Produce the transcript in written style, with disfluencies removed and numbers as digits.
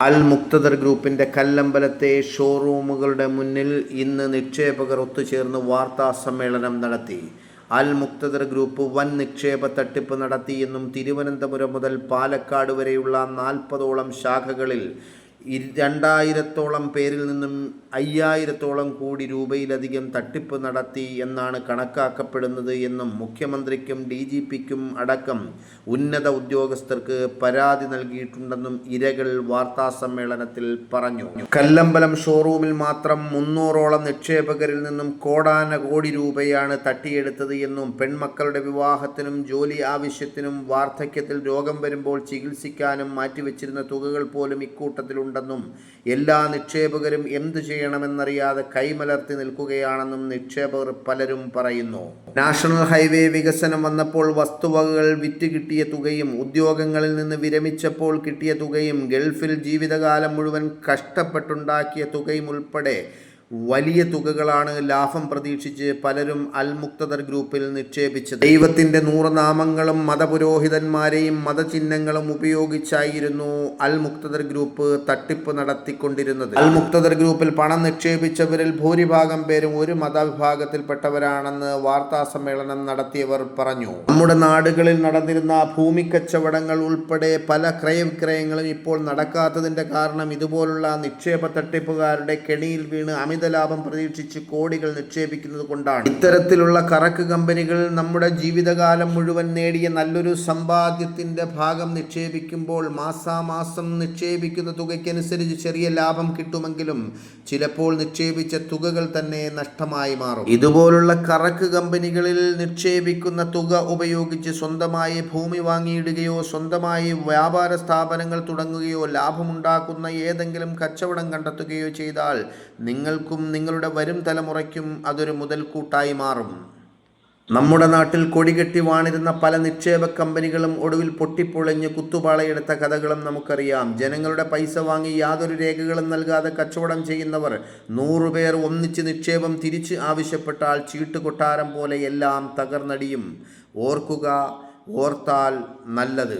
അൽ മുക്തദർ ഗ്രൂപ്പിന്റെ കല്ലമ്പലത്തെ ഷോറൂമുകളുടെ മുന്നിൽ ഇന്ന് നിക്ഷേപകർ ഒത്തുചേർന്ന് വാർത്താ സമ്മേളനം നടത്തി. അൽ മുക്തദർ ഗ്രൂപ്പ് വൻ നിക്ഷേപ തട്ടിപ്പ് നടത്തിയെന്നും തിരുവനന്തപുരം മുതൽ പാലക്കാട് വരെയുള്ള 40ഓളം ശാഖകളിൽ 2000ഓളം പേരിൽ നിന്നും 5000ഓളം കോടി രൂപയിലധികം തട്ടിപ്പ് നടത്തി എന്നാണ് കണക്കാക്കപ്പെടുന്നത് എന്നും മുഖ്യമന്ത്രിക്കും DGPക്കും അടക്കം ഉന്നത ഉദ്യോഗസ്ഥർക്ക് പരാതി നൽകിയിട്ടുണ്ടെന്നും ഇരകൾ വാർത്താസമ്മേളനത്തിൽ പറഞ്ഞു. കല്ലമ്പലം ഷോറൂമിൽ മാത്രം 300ഓളം നിക്ഷേപകരിൽ നിന്നും കോടാനകോടി രൂപയാണ് തട്ടിയെടുത്തത് എന്നും പെൺമക്കളുടെ വിവാഹത്തിനും ജോലി ആവശ്യത്തിനും വാർദ്ധക്യത്തിൽ രോഗം വരുമ്പോൾ ചികിത്സിക്കാനും മാറ്റിവെച്ചിരുന്ന തുകകൾ പോലും ഇക്കൂട്ടത്തിലുണ്ടെന്നും എല്ലാ നിക്ഷേപകരും എന്തു ചെയ്യണമെന്നറിയാതെ കൈമലർത്തി നിൽക്കുകയാണെന്നും നിക്ഷേപകർ പലരും പറയുന്നു. നാഷണൽ ഹൈവേ വികസനം വന്നപ്പോൾ വസ്തുവകകൾ വിറ്റ് കിട്ടിയ തുകയും ഉദ്യോഗങ്ങളിൽ നിന്ന് വിരമിച്ചപ്പോൾ കിട്ടിയ തുകയും ഗൾഫിൽ ജീവിതകാലം മുഴുവൻ കഷ്ടപ്പെട്ടുണ്ടാക്കിയ തുകയും ഉൾപ്പെടെ വലിയ തുകകളാണ് ലാഭം പ്രതീക്ഷിച്ച് പലരും അൽ മുക്തദർ ഗ്രൂപ്പിൽ നിക്ഷേപിച്ചത്. ദൈവത്തിന്റെ 100 നാമങ്ങളും മതപുരോഹിതന്മാരെയും മതചിഹ്നങ്ങളും ഉപയോഗിച്ചായിരുന്നു അൽ മുക്തദർ ഗ്രൂപ്പ് തട്ടിപ്പ് നടത്തിക്കൊണ്ടിരുന്നത്. അൽ മുക്തദർ ഗ്രൂപ്പിൽ പണം നിക്ഷേപിച്ചവരിൽ ഭൂരിഭാഗം പേരും ഒരു മതവിഭാഗത്തിൽപ്പെട്ടവരാണെന്ന് വാർത്താ സമ്മേളനം നടത്തിയവർ പറഞ്ഞു. നമ്മുടെ നാടുകളിൽ നടന്നിരുന്ന ഭൂമിക്കച്ചവടങ്ങൾ ഉൾപ്പെടെ പല ക്രയവിക്രയങ്ങളും ഇപ്പോൾ നടക്കാത്തതിന്റെ കാരണം ഇതുപോലുള്ള നിക്ഷേപ തട്ടിപ്പുകാരുടെ കെണിയിൽ വീണ് ലാഭം പ്രതീക്ഷിച്ച് കോടികൾ നിക്ഷേപിക്കുന്നത് കൊണ്ടാണ്. ഇത്തരത്തിലുള്ള കറക്ക് കമ്പനികൾ നമ്മുടെ ജീവിതകാലം മുഴുവൻ നേടിയ നല്ലൊരു സമ്പാദ്യത്തിന്റെ ഭാഗം നിക്ഷേപിക്കുമ്പോൾ മാസാമാസം നിക്ഷേപിക്കുന്ന തുകയ്ക്കനുസരിച്ച് ചെറിയ ലാഭം കിട്ടുമെങ്കിലും ചിലപ്പോൾ നിക്ഷേപിച്ച തുകകൾ തന്നെ നഷ്ടമായി മാറും. ഇതുപോലുള്ള കറക്ക് കമ്പനികളിൽ നിക്ഷേപിക്കുന്ന തുക ഉപയോഗിച്ച് സ്വന്തമായി ഭൂമി വാങ്ങിയിടുകയോ സ്വന്തമായി വ്യാപാര സ്ഥാപനങ്ങൾ തുടങ്ങുകയോ ലാഭമുണ്ടാക്കുന്ന ഏതെങ്കിലും കച്ചവടം കണ്ടെത്തുകയോ ചെയ്താൽ നിങ്ങൾക്കും നിങ്ങളുടെ വരും തലമുറയ്ക്കും അതൊരു മുതൽക്കൂട്ടായി മാറും. നമ്മുടെ നാട്ടിൽ കൊടികെട്ടി വാണിരുന്ന പല നിക്ഷേപ കമ്പനികളും ഒടുവിൽ പൊട്ടിപ്പൊളിഞ്ഞ് കുത്തുപാളയെടുത്ത കഥകളും നമുക്കറിയാം. ജനങ്ങളുടെ പൈസ വാങ്ങി യാതൊരു രേഖകളും നൽകാതെ കച്ചവടം ചെയ്യുന്നവർ 100 പേർ ഒന്നിച്ച് നിക്ഷേപം തിരിച്ച് ആവശ്യപ്പെട്ടാൽ ചീട്ടുകൊട്ടാരം പോലെ എല്ലാം തകർന്നടിയും. ഓർക്കുക, ഓർത്താൽ നല്ലത്.